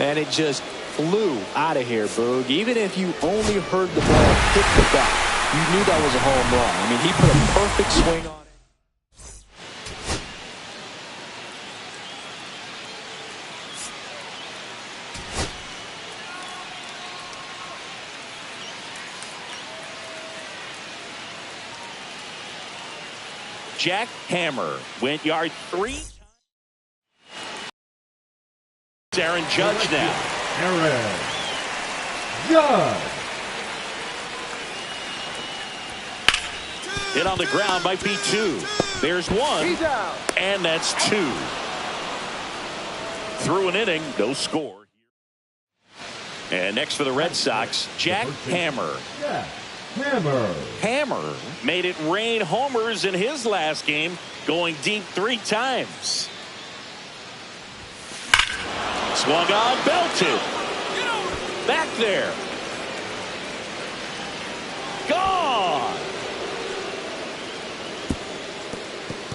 And it just flew out of here, Boog. Even if you only heard the ball hit the bat, you knew that was a home run. I mean, he put a perfect swing on it. Jack Hammer went yard 3. Aaron Judge now. Aaron Judge. Hit on the ground might be 2. There's 1. He's out. And that's 2. Through an inning, no score. And next for the Red Sox, Jack Hammer. Jack Hammer. Hammer made it rain homers in his last game, going deep 3 times. Swung on, belted. Back there. Gone.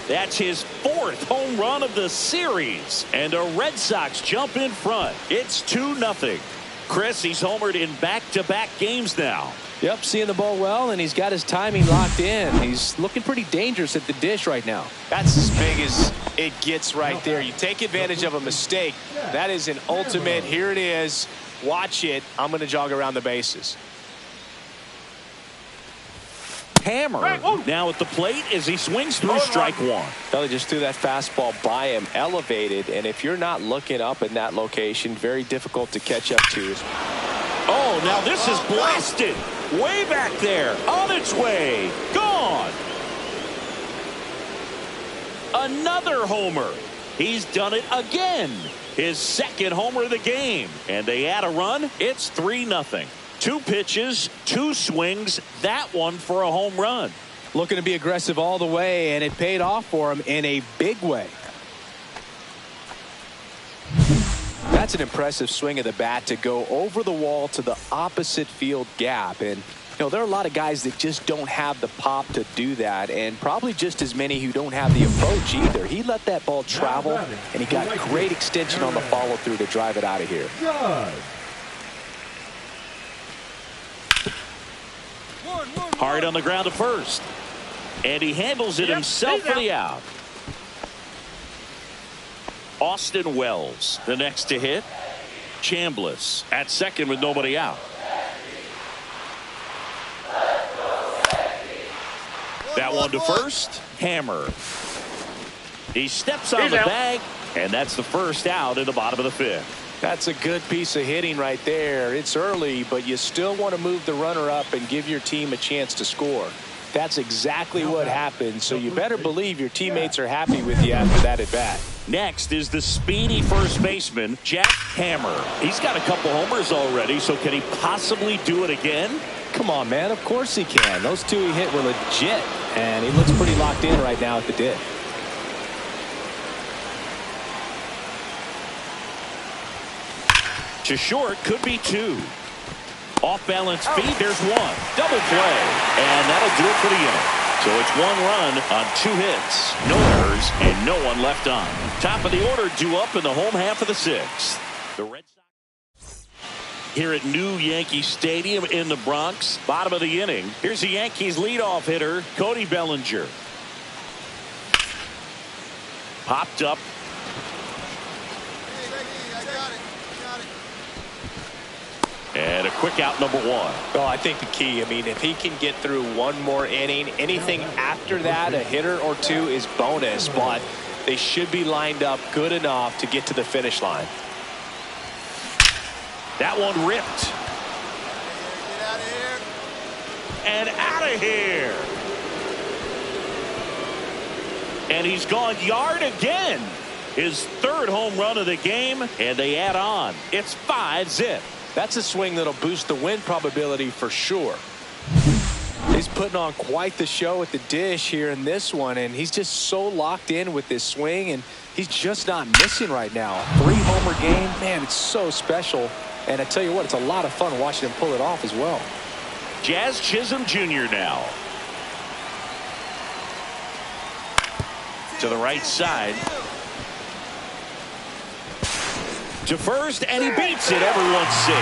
That's his 4th home run of the series. And the Red Sox jump in front. It's 2-0. Chris, he's homered in back-to-back games now. Yep, seeing the ball well, and he's got his timing locked in. He's looking pretty dangerous at the dish right now. That's as big as it gets right there. You take advantage of a mistake. That is an ultimate. Here it is. Watch it. I'm going to jog around the bases. Hammer now at the plate as he swings through strike 1. Well, he just threw that fastball by him, elevated, and if you're not looking up in that location, very difficult to catch up to. Oh, now this is blasted. Way back there. On its way. Gone. Another homer. He's done it again. His 2nd homer of the game. And they add a run. It's 3-0. 2 pitches, 2 swings. That one for a home run. Looking to be aggressive all the way, and it paid off for him in a big way. That's an impressive swing of the bat to go over the wall to the opposite field gap. And, you know, there are a lot of guys that just don't have the pop to do that, and probably just as many who don't have the approach either. He let that ball travel, and he got great extension on the follow-through to drive it out of here. Hard on the ground to first. And he handles it himself for the out. Austin Wells, the next to hit. Chambliss at second with nobody out. That one to first. Hammer. He steps on the bag, and that's the first out in the bottom of the 5th. That's a good piece of hitting right there. It's early, but you still want to move the runner up and give your team a chance to score. That's exactly what happened, so you better believe your teammates are happy with you after that at bat. Next is the speedy first baseman, Jack Hammer. He's got a couple homers already, so can he possibly do it again? Come on, man. Of course he can. Those 2 he hit were legit, and he looks pretty locked in right now at the dish. To short, could be 2. Off balance feet, there's 1. Double play, and that'll do it for the inning. So it's 1 run on 2 hits, no errors, and no one left on. Top of the order due up in the home half of the 6th. The Red Sox here at New Yankee Stadium in the Bronx. Bottom of the inning. Here's the Yankees leadoff hitter, Cody Bellinger. Popped up. And a quick out, number 1. Well, I think the key, I mean, if he can get through 1 more inning, anything after that, a hitter or 2 is bonus, but they should be lined up good enough to get to the finish line. That one ripped. Get out of here. And out of here. And he's gone yard again. His 3rd home run of the game, and they add on. It's 5-zip. That's a swing that'll boost the win probability for sure. He's putting on quite the show at the dish here in this one, and he's just so locked in with this swing, and he's just not missing right now. 3-homer game, man, it's so special. And I tell you what, it's a lot of fun watching him pull it off as well. Jazz Chisholm Jr. now. To the right side. to first, and he beats it. Everyone's safe.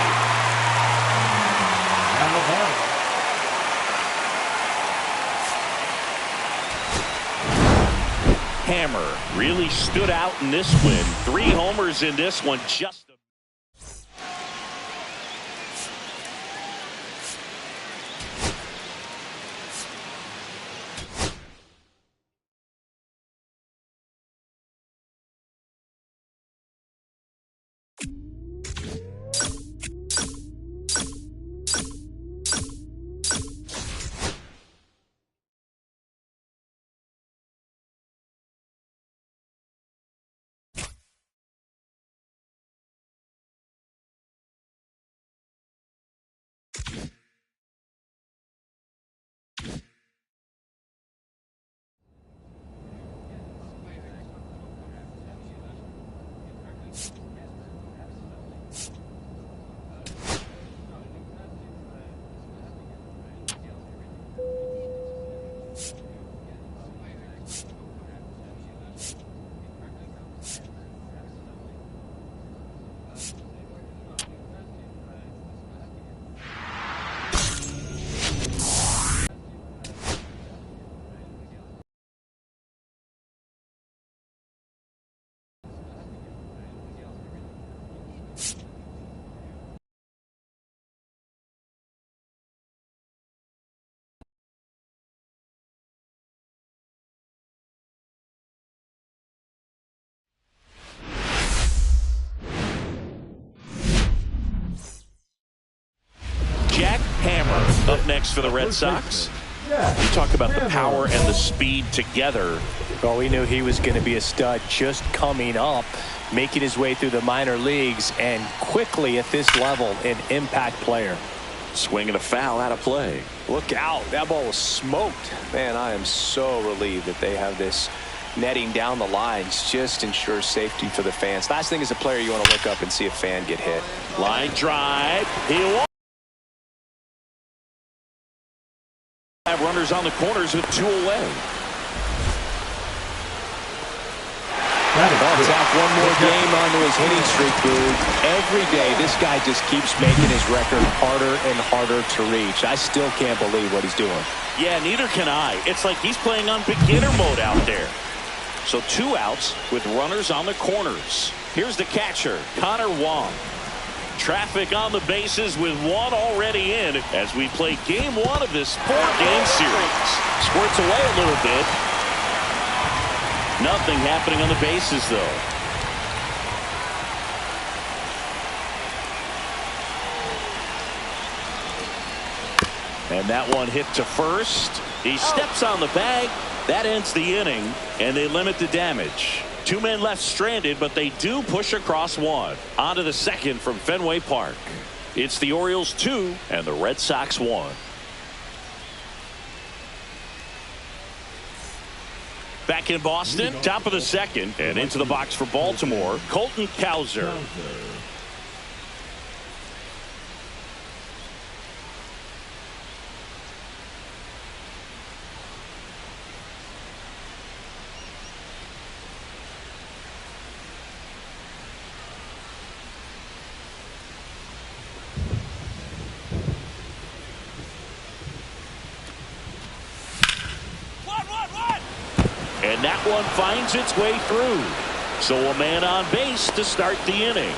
Hammer really stood out in this win. 3 homers in this one. Just up next for the Red Sox. You talk about the power and the speed together. Well, we knew he was going to be a stud just coming up, making his way through the minor leagues, and quickly at this level, an impact player. Swing and a foul out of play. Look out. That ball was smoked. Man, I am so relieved that they have this netting down the lines. Just ensures safety for the fans. Last thing as a player, you want to look up and see a fan get hit. Line drive. He won. Have runners on the corners with 2 away. Tack one more game onto his hitting streak, dude. Every day, this guy just keeps making his record harder and harder to reach. I still can't believe what he's doing. Yeah, neither can I. It's like he's playing on beginner mode out there. So 2 outs with runners on the corners. Here's the catcher, Connor Wong. Traffic on the bases with 1 already in as we play game 1 of this 4-game series. Squirts away a little bit. Nothing happening on the bases, though. And that one hit to first. He steps on the bag. That ends the inning, and they limit the damage. 2 men left stranded, but they do push across 1. On to the second from Fenway Park. It's the Orioles 2 and the Red Sox 1. Back in Boston, top of the second, and into the box for Baltimore, Colton Cowser. And that one finds its way through. So a man on base to start the inning.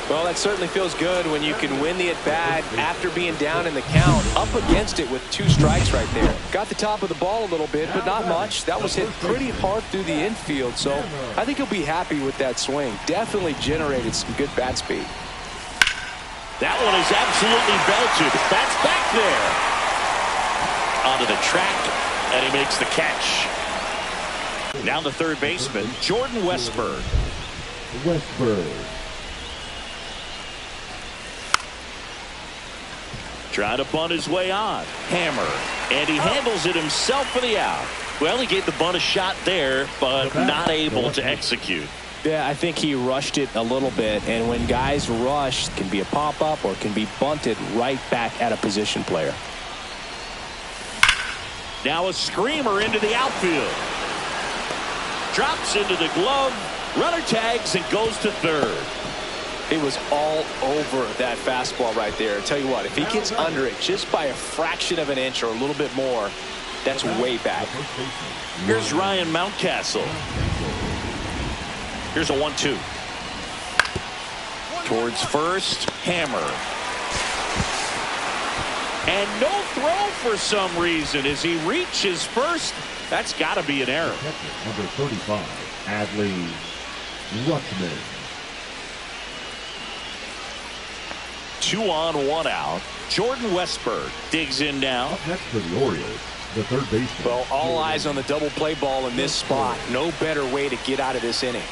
Well, that certainly feels good when you can win the at-bat after being down in the count, up against it with 2 strikes right there. Got the top of the ball a little bit, but not much. That was hit pretty hard through the infield, so I think he'll be happy with that swing. Definitely generated some good bat speed. That one is absolutely belted. That's back there. Onto the track, and he makes the catch. Now the third baseman, Jordan Westburg. Trying to bunt his way on. Hammer. And he handles it himself for the out. Well, he gave the bunt a shot there, but not able to execute. Yeah, I think he rushed it a little bit, and when guys rush, it can be a pop-up or can be bunted right back at a position player. Now a screamer into the outfield. Drops into the glove, Runner tags and goes to third. He was all over that fastball right there. I tell you what, if he gets under it just by a fraction of an inch or a little bit more, that's way back. Here's Ryan Mountcastle. Here's a 1-2. Towards first, hammer. And no throw for some reason as he reaches first. That's got to be an error. Number 35, Adley Rutschman. 2 on, 1 out. Jordan Westberg digs in now. Up next for the Orioles, the third baseman. Well, all eyes on the double play ball in this spot. No better way to get out of this inning.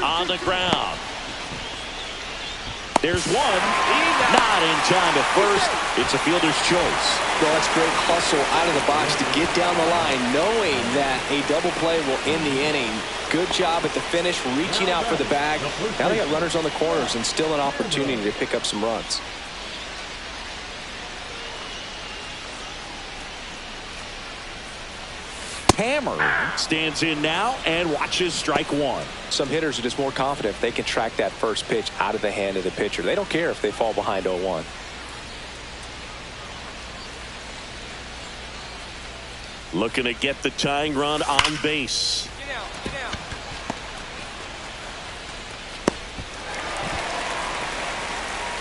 On the ground. There's one. Not in time at first. It's a fielder's choice. Well, that's great hustle out of the box to get down the line, knowing that a double play will end the inning. Good job at the finish, reaching out for the bag. Now they got runners on the corners and still an opportunity to pick up some runs. Hammer stands in now and watches strike one. Some hitters are just more confident if they can track that first pitch out of the hand of the pitcher. They don't care if they fall behind 0-1. Looking to get the tying run on base. Get out, get out.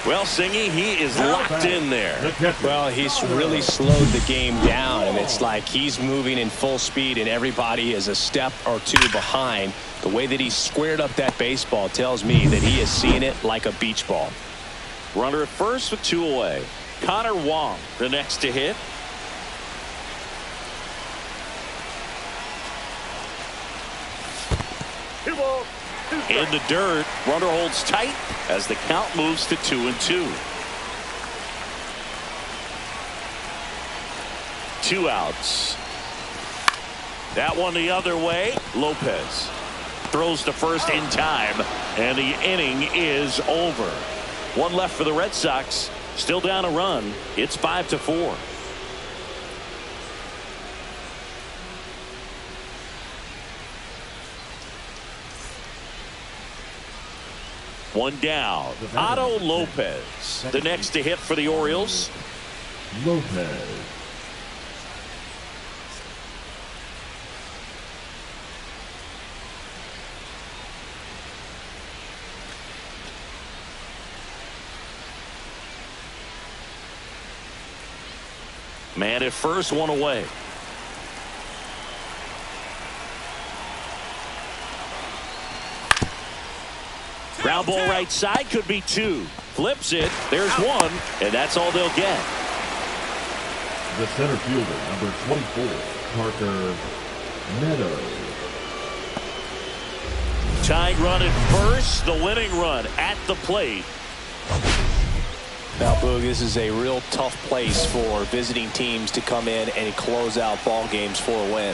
Well, Singy, he is locked in there. Well, he's really slowed the game down, and it's like he's moving in full speed and everybody is a step or two behind. The way that he squared up that baseball tells me that he is seeing it like a beach ball. Runner at first with 2 away. Connor Wong, the next to hit. In the dirt, runner holds tight as the count moves to 2-2. 2 outs. That one the other way. Lopez throws to first in time, and the inning is over. 1 left for the Red Sox. Still down a run. It's 5-4. One down. Otto Lopez, the next to hit for the Orioles. Lopez. Man at first, 1 away. Ground ball right side, could be 2. Flips it. There's 1, and that's all they'll get. The center fielder, number 24, Parker Meadows. Tying run at first, the winning run at the plate. Now, Boog, this is a real tough place for visiting teams to come in and close out ball games for a win.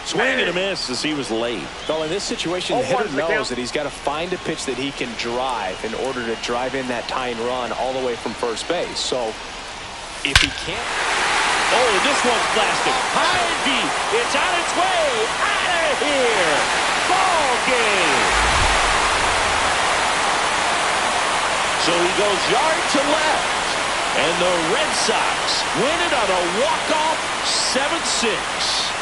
Swing and a miss as he was late. Well, in this situation, the hitter knows that he's got to find a pitch that he can drive in order to drive in that tying run all the way from first base. So, if he can't... Oh, this one's blasted. High and deep. It's on its way. Out of here. Ball game. So he goes yard to left. And the Red Sox win it on a walk-off 7-6.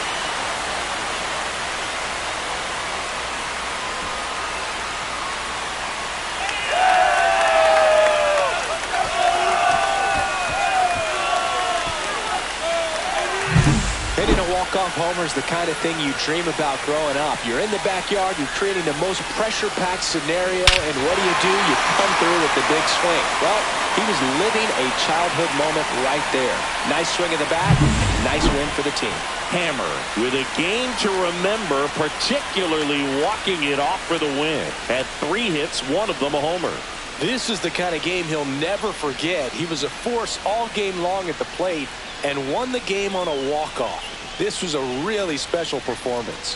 Hitting a walk-off homer is the kind of thing you dream about growing up. You're in the backyard, you're creating the most pressure-packed scenario, and what do? You come through with the big swing. Well, he was living a childhood moment right there. Nice swing of the bat, nice win for the team. Hammer with a game to remember, particularly walking it off for the win. Had 3 hits, 1 of them a homer. This is the kind of game he'll never forget. He was a force all game long at the plate and won the game on a walk-off. This was a really special performance.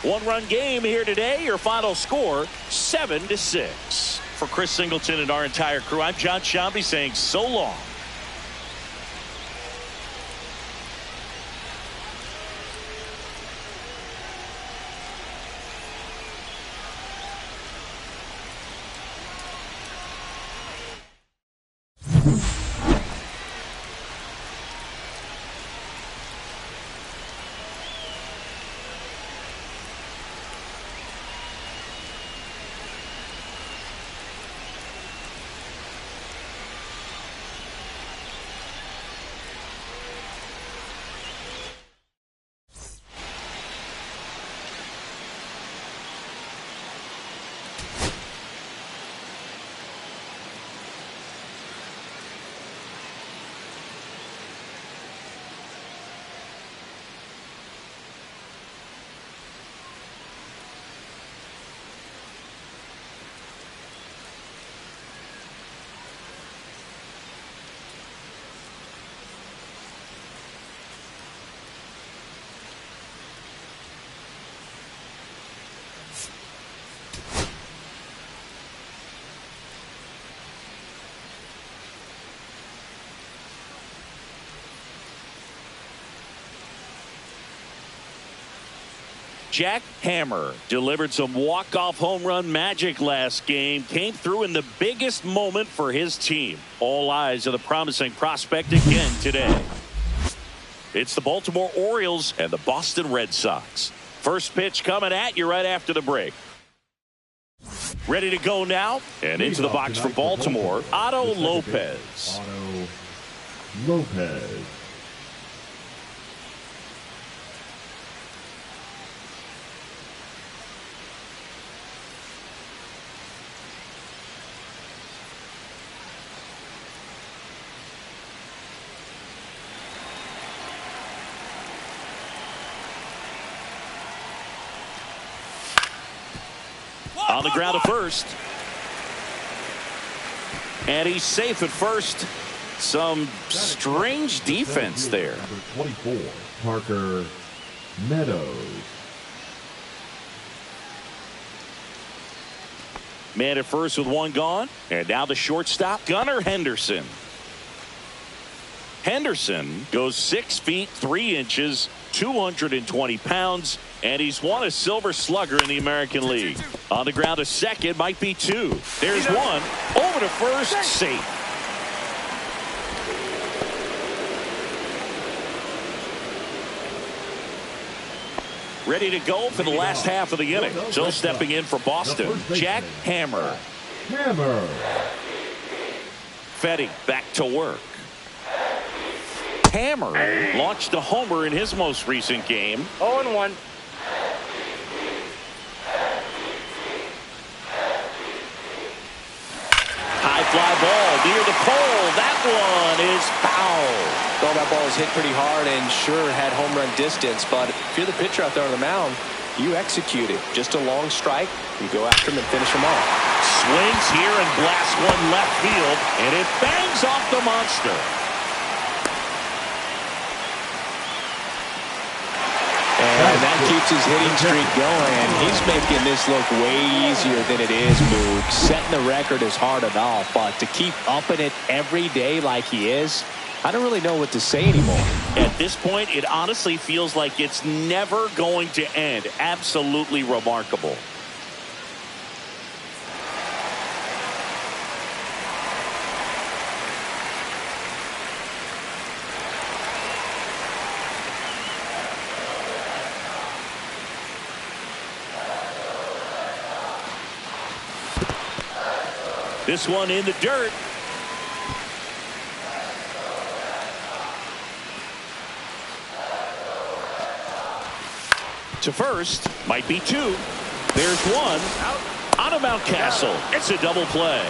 One-run game here today. Your final score, 7-6. For Chris Singleton and our entire crew, I'm John Shambi saying so long. Jack Hammer delivered some walk-off home run magic last game. Came through in the biggest moment for his team. All eyes on the promising prospect again today. It's the Baltimore Orioles and the Boston Red Sox. First pitch coming at you right after the break. Ready to go now. And into the box for Baltimore, Otto Lopez. Otto Lopez. On the ground at first. And he's safe at first. Some strange defense there. Number 24, Parker Meadows. Man at first with one gone. And now the shortstop, Gunnar Henderson. Henderson goes 6 feet 3 inches, 220 pounds, and he's won a Silver Slugger in the American League. On the ground, a second, might be two. There's one. Over to first, safe. Ready to go for the last half of the inning. So stepping in for Boston, Jack Hammer. Hammer. Fetty back to work. Hammer launched a homer in his most recent game. 0-1. High fly ball near the pole. That one is foul. Well, that ball was hit pretty hard and sure had home run distance, but if you're the pitcher out there on the mound, you execute it. Just a long strike, you go after him and finish him off. Swings here and blasts one left field, and it bangs off the monster. And that keeps his hitting streak going. He's making this look way easier than it is, Moog. Setting the record is hard enough, but to keep upping it every day like he is, I don't really know what to say anymore. At this point, it honestly feels like it's never going to end. Absolutely remarkable. This one in the dirt. To first, might be two. There's one. Out of Mountcastle. It's a double play.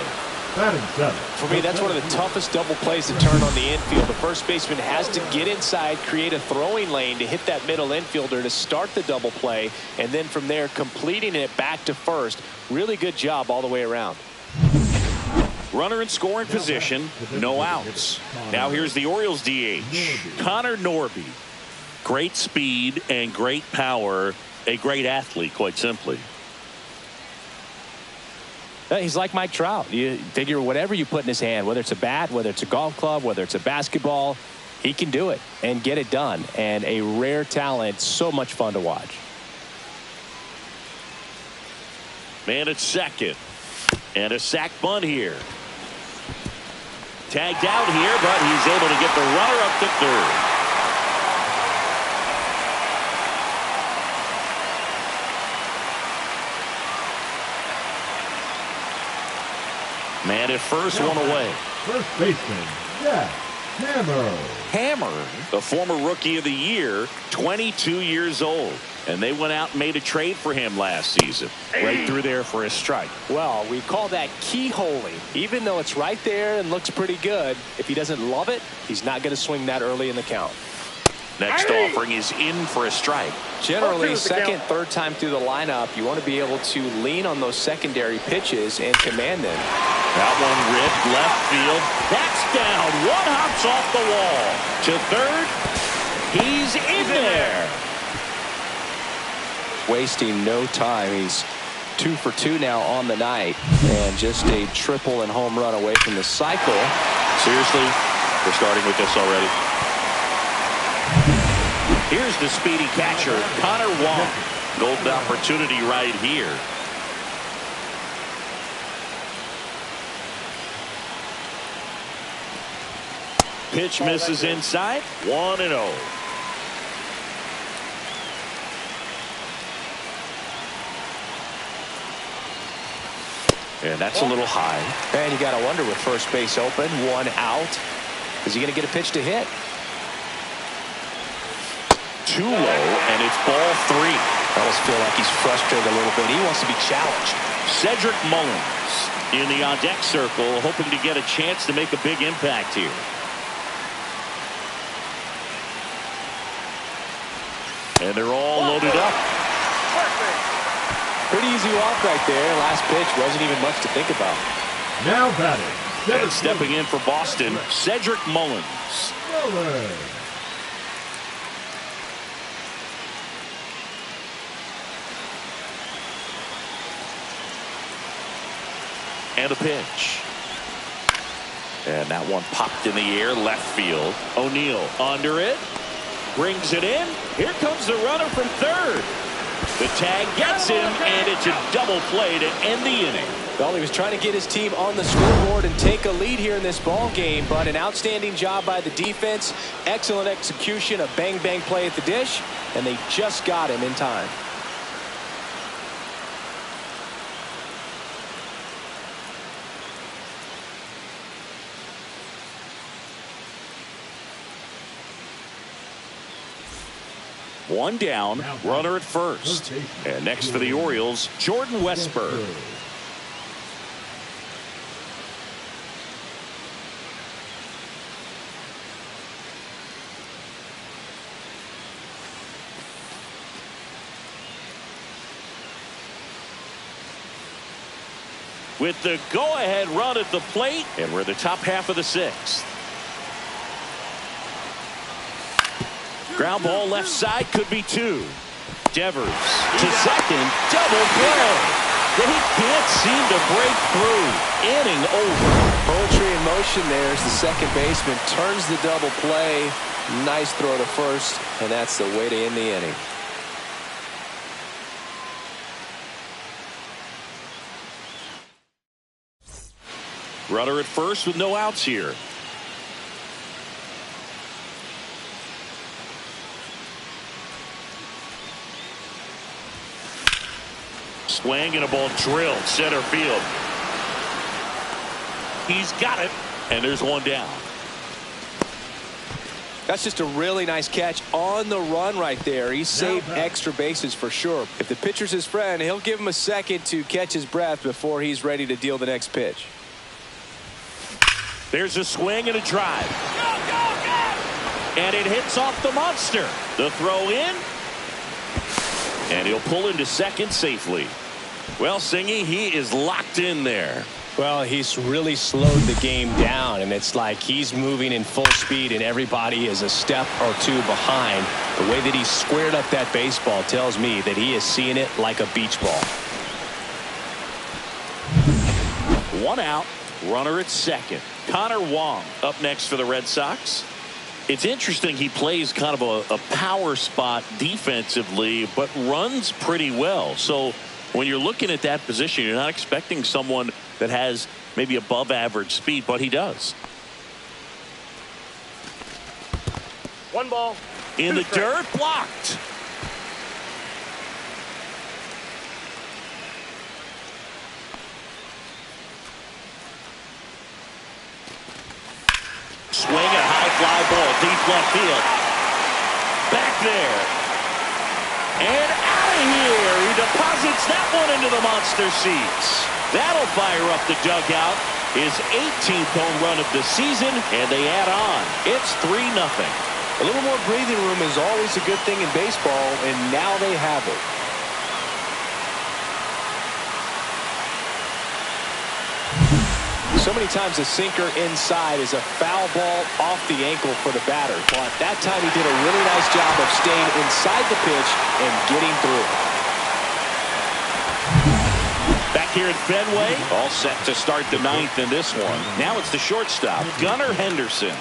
Batting seven. For me, that's one of the toughest double plays to turn on the infield. The first baseman has to get inside, create a throwing lane to hit that middle infielder to start the double play, and then from there, completing it back to first. Really good job all the way around. Runner in scoring position, no outs. Now here's the Orioles DH, Connor Norby. Great speed and great power. A great athlete, quite simply. He's like Mike Trout. You figure whatever you put in his hand, whether it's a bat, whether it's a golf club, whether it's a basketball, he can do it and get it done. And a rare talent, so much fun to watch. Man at second. And a sac bunt here. Tagged out here, but he's able to get the runner up to third. Man at first, one away. First baseman, Jack Hammer. Hammer, the former Rookie of the Year, 22 years old. And they went out and made a trade for him last season. Right through there for a strike. Well, we call that keyholing. Even though it's right there and looks pretty good, if he doesn't love it, he's not going to swing that early in the count. Next offering is in for a strike. Generally, second, third time through the lineup, you want to be able to lean on those secondary pitches and command them. That one ripped left field. That's down. One hops off the wall. To third. He's in there. Wasting no time. He's 2 for 2 now on the night, and just a triple and home run away from the cycle. Seriously, we're starting with this already. Here's the speedy catcher, Connor Wong. Golden opportunity right here. Pitch misses inside. 1-0. And that's a little high. And you got to wonder with first base open, one out, is he going to get a pitch to hit? Too low, and it's ball 3. I almost feel like he's frustrated a little bit. He wants to be challenged. Cedric Mullins in the on-deck circle, hoping to get a chance to make a big impact here. And they're all loaded up. Pretty easy walk right there. Last pitch wasn't even much to think about. Now batting. And stepping in for Boston, Cedric Mullins. And a pitch. And that one popped in the air, left field. O'Neill under it. Brings it in. Here comes the runner from third. The tag gets him, and it's a double play to end the inning. Well, he was trying to get his team on the scoreboard and take a lead here in this ball game, but an outstanding job by the defense. Excellent execution, a bang-bang play at the dish, and they just got him in time. One down, runner at first. And next for the Orioles, Jordan Westburg. With the go-ahead run at the plate, and we're the top half of the 6th. Ground ball left side, could be 2. Devers to second, double play. They can't seem to break through. Inning over. Poetry in motion there as the second baseman turns the double play. Nice throw to first, and that's the way to end the inning. Runner at first with no outs here. Swing and a ball drilled center field. He's got it, and there's one down. That's just a really nice catch on the run right there. He saved extra bases for sure. If the pitcher's his friend, he'll give him a second to catch his breath before he's ready to deal the next pitch. There's a swing and a drive. Go, go, go! And it hits off the monster. The throw in. And he'll pull into second safely. Well, Singy, he is locked in there. Well, he's really slowed the game down, and it's like he's moving in full speed, and everybody is a step or two behind. The way that he squared up that baseball tells me that he is seeing it like a beach ball. One out, runner at second. Connor Wong up next for the Red Sox. It's interesting he plays kind of a power spot defensively, but runs pretty well. So when you're looking at that position, you're not expecting someone that has maybe above average speed, but he does. One ball. In the dirt, blocked. Swing a high fly ball, deep left field. Back there. And out of here. He deposits that one into the monster seats. That'll fire up the dugout. His 18th home run of the season, and they add on. It's 3-0. A little more breathing room is always a good thing in baseball, and now they have it. So many times a sinker inside is a foul ball off the ankle for the batter. But that time he did a really nice job of staying inside the pitch and getting through. Back here at Fenway, all set to start the 9th in this one. Now it's the shortstop, Gunnar Henderson.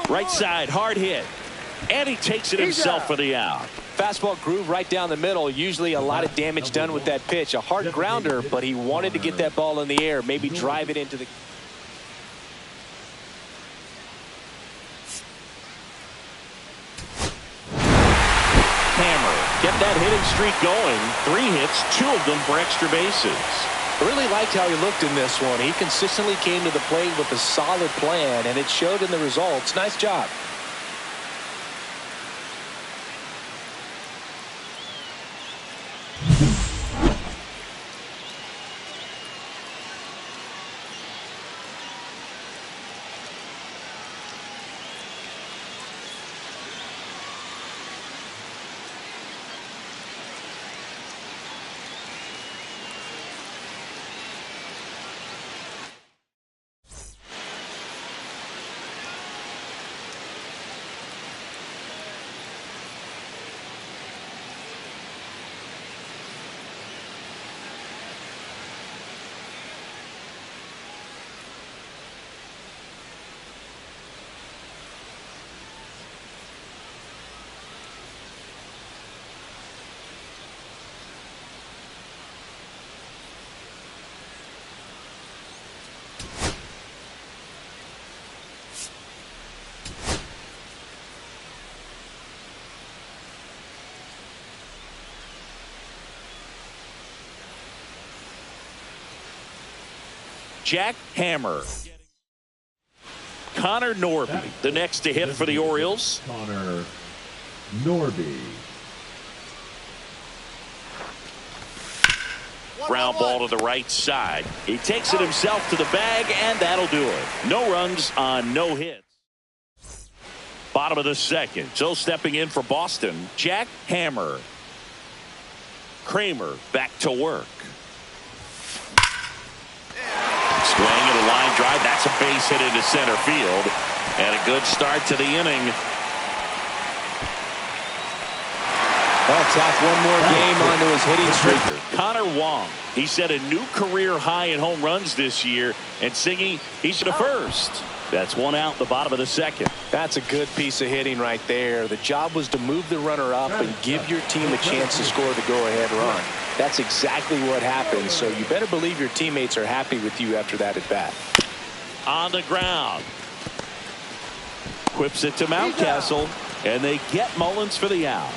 Right side, hard hit. And he takes it himself for the out. Fastball groove right down the middle. Usually a lot of damage done with that pitch. A hard grounder, but he wanted to get that ball in the air. Maybe drive it into the... Hammer kept that hitting streak going. 3 hits, 2 of them for extra bases. I really liked how he looked in this one. He consistently came to the plate with a solid plan, and it showed in the results. Nice job. Jack Hammer. Connor Norby, the next to hit for the Orioles. Connor Norby. Ground ball to the right side. He takes it himself to the bag, and that'll do it. No runs on no hits. Bottom of the second. So stepping in for Boston, Jack Hammer. Kramer back to work. Swing and a line drive. That's a base hit into center field. And a good start to the inning. Well, tack one more game onto his hitting streak. Connor Wong. He set a new career high in home runs this year. And Singy, he's to first. That's 1 out, the bottom of the second. That's a good piece of hitting right there. The job was to move the runner up and give your team a chance to score the go-ahead run. That's exactly what happened, so you better believe your teammates are happy with you after that at bat. On the ground. Quips it to Mountcastle, and they get Mullins for the out.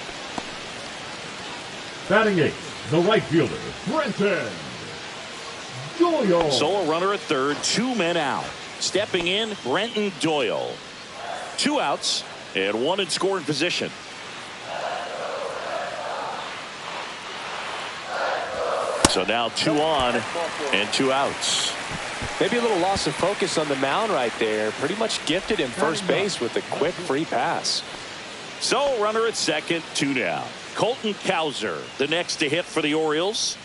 Batting 8th, the right fielder, Brenton Doyle. Solo runner at third, 2 men out. Stepping in, Brenton Doyle. 2 outs and 1 in scoring position. So now 2 on and 2 outs. Maybe a little loss of focus on the mound right there. Pretty much gifted him first base with a quick free pass. So runner at second, 2 down. Colton Cowser, the next to hit for the Orioles.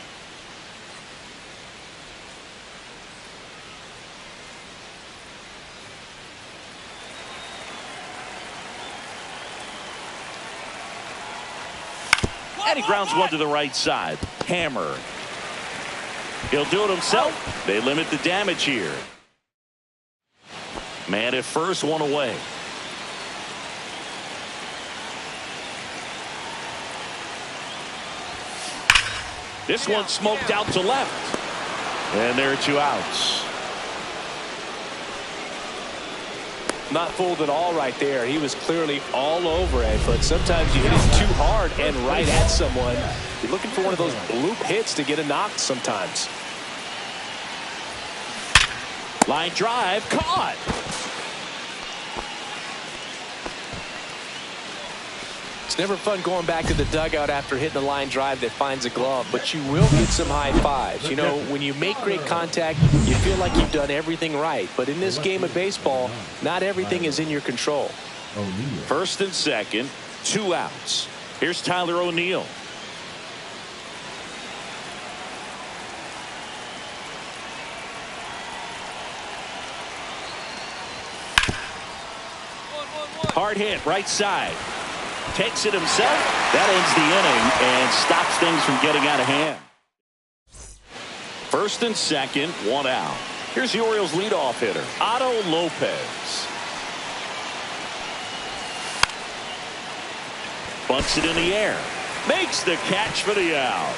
And he grounds one to the right side. Hammer. He'll do it himself. They limit the damage here. Man at first, 1 away. This one smoked out to left. And there are 2 outs. Not fooled at all right there. He was clearly all over it, but sometimes you hit it too hard and right at someone. You're looking for one of those bloop hits to get a knock sometimes. Line drive, caught. It's never fun going back to the dugout after hitting a line drive that finds a glove, but you will get some high fives. You know, when you make great contact, you feel like you've done everything right. But in this game of baseball, not everything is in your control. First and second, 2 outs. Here's Tyler O'Neill. Hard hit, right side. Takes it himself. That ends the inning and stops things from getting out of hand. First and second, 1 out. Here's the Orioles leadoff hitter, Otto Lopez. Bunts it in the air. Makes the catch for the out.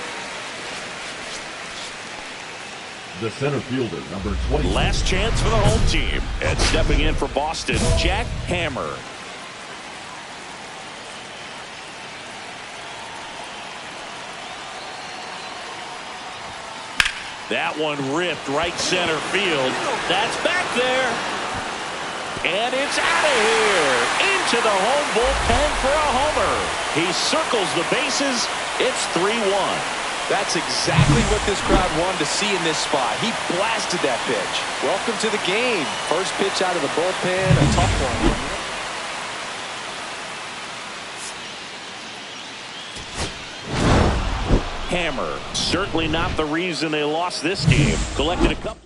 The center fielder, number 20. Last chance for the home team. And stepping in for Boston, Jack Hammer. That one ripped right center field. That's back there. And it's out of here. Into the home bullpen for a homer. He circles the bases. It's 3-1. That's exactly what this crowd wanted to see in this spot. He blasted that pitch. Welcome to the game. First pitch out of the bullpen, a tough one. Hammer, certainly not the reason they lost this game. Collected a couple.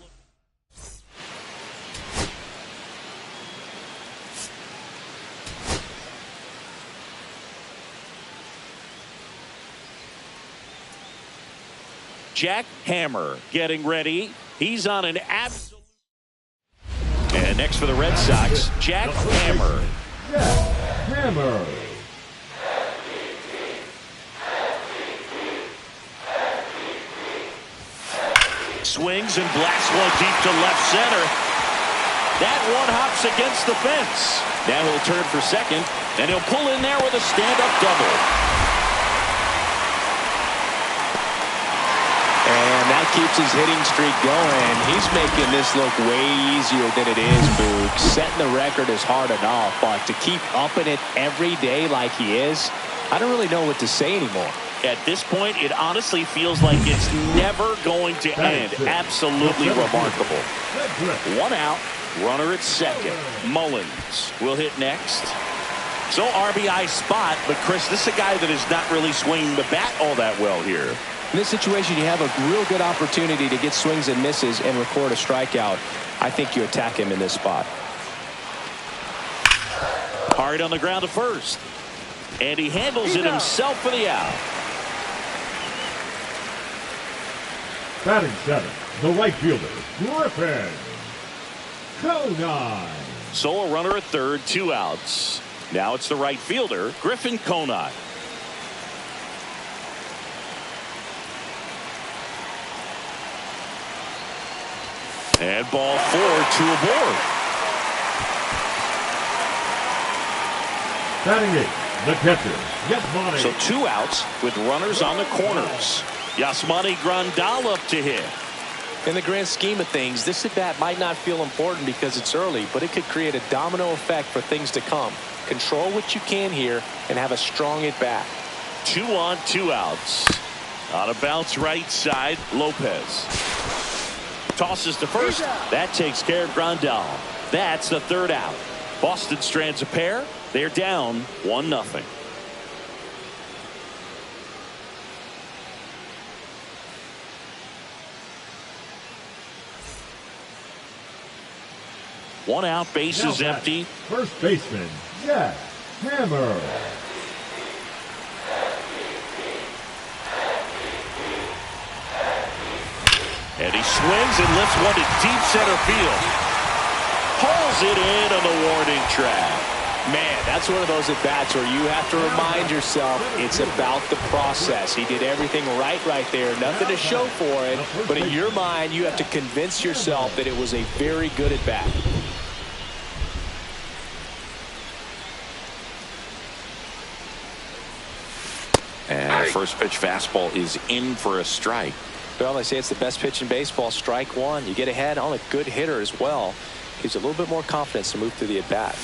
Jack Hammer getting ready. He's on an absolute. And next for the Red Sox, Jack Hammer. Jack Hammer. Swings and blasts one deep to left center. That one hops against the fence. Now he'll turn for second, and he'll pull in there with a stand-up double. And that keeps his hitting streak going. He's making this look way easier than it is, Boog. Setting the record is hard enough, but to keep upping it every day like he is, I don't really know what to say anymore. At this point, it honestly feels like it's never going to end. Absolutely remarkable. 1 out, runner at second. Mullins will hit next. So RBI spot, but Chris, this is a guy that is not really swinging the bat all that well here. In this situation, you have a real good opportunity to get swings and misses and record a strikeout. I think you attack him in this spot. Hard on the ground to first. And he handles it himself for the out. Batting 7, the right fielder, Griffin Conine. So a runner at third, 2 outs. Now it's the right fielder, Griffin Conine. And ball 4, 2 aboard. Batting 8, the catcher, Yasmani. So 2 outs with runners on the corners. Yasmani Grandal up to hit. In the grand scheme of things, this at-bat might not feel important because it's early, but it could create a domino effect for things to come. Control what you can here and have a strong at-bat. 2 on, 2 outs. On a bounce right side, Lopez. Tosses to first. That takes care of Grandal. That's the 3rd out. Boston strands a pair. They're down 1-0. One out, base is empty. First baseman, Jack Hammer. And he swings and lifts one to deep center field. Pulls it in on the warning track. Man, that's one of those at-bats where you have to remind yourself it's about the process. He did everything right there. Nothing to show for it. But in your mind, you have to convince yourself that it was a very good at-bat. And first pitch fastball is in for a strike. Well, they say it's the best pitch in baseball. Strike one. You get ahead on a good hitter as well. Gives you a little bit more confidence to move through the at-bat.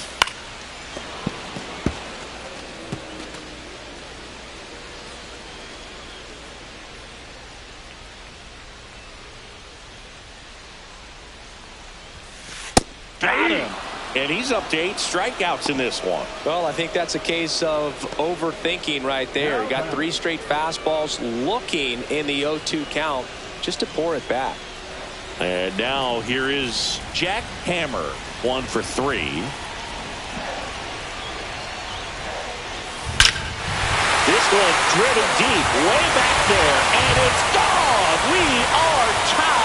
Got him. And he's up to 8 strikeouts in this one. Well, I think that's a case of overthinking right there. He got 3 straight fastballs looking in the 0-2 count just to pour it back. And now here is Jack Hammer, 1 for 3. This one driven deep, way back there, and it's gone. We are tied.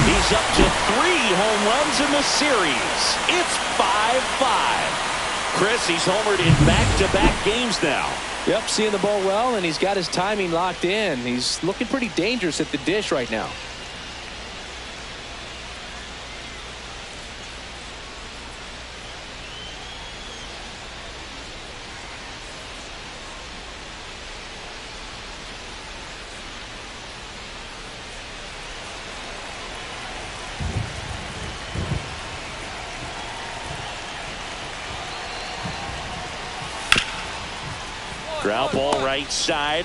He's up to 3 home runs in the series. It's 5-5. Chris, he's homered in back-to-back games now. Yep, seeing the ball well, and he's got his timing locked in. He's looking pretty dangerous at the dish right now. Ground ball right side.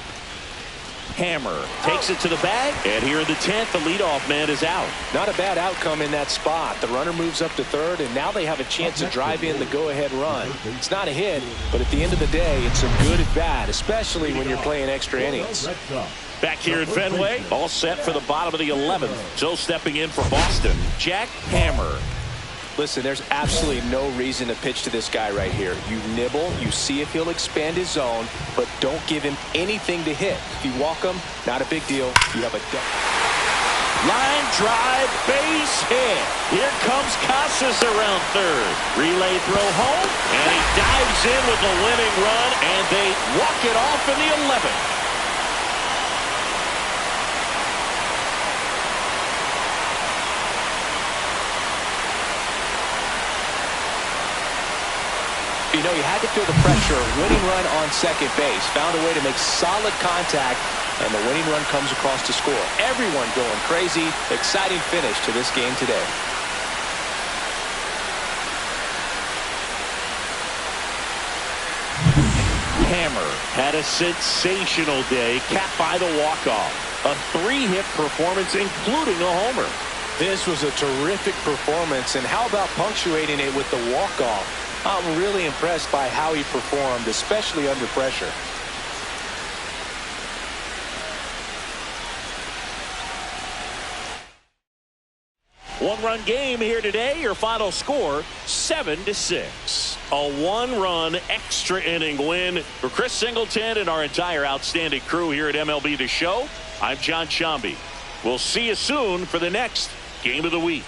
Hammer takes it to the bag. And here in the 10th, the leadoff man is out. Not a bad outcome in that spot. The runner moves up to 3rd, and now they have a chance to drive in the go-ahead run. It's not a hit, but at the end of the day, it's a good at-bat, especially when you're playing extra innings. Back here at Fenway, all set for the bottom of the 11th. So stepping in for Boston, Jack Hammer. Listen, there's absolutely no reason to pitch to this guy right here. You nibble, you see if he'll expand his zone, but don't give him anything to hit. If you walk him, not a big deal. You have a line drive, base hit. Here comes Casas around 3rd. Relay throw home, and he dives in with the winning run, and they walk it off in the 11th. You know, you had to feel the pressure. Winning run on second base. Found a way to make solid contact, and the winning run comes across to score. Everyone going crazy. Exciting finish to this game today. Hammer had a sensational day, capped by the walk-off. A 3-hit performance, including a homer. This was a terrific performance, and how about punctuating it with the walk-off? I'm really impressed by how he performed, especially under pressure. One-run game here today. Your final score, 7-6. A one-run extra inning win for Chris Singleton and our entire outstanding crew here at MLB The Show. I'm John Shambi. We'll see you soon for the next Game of the Week.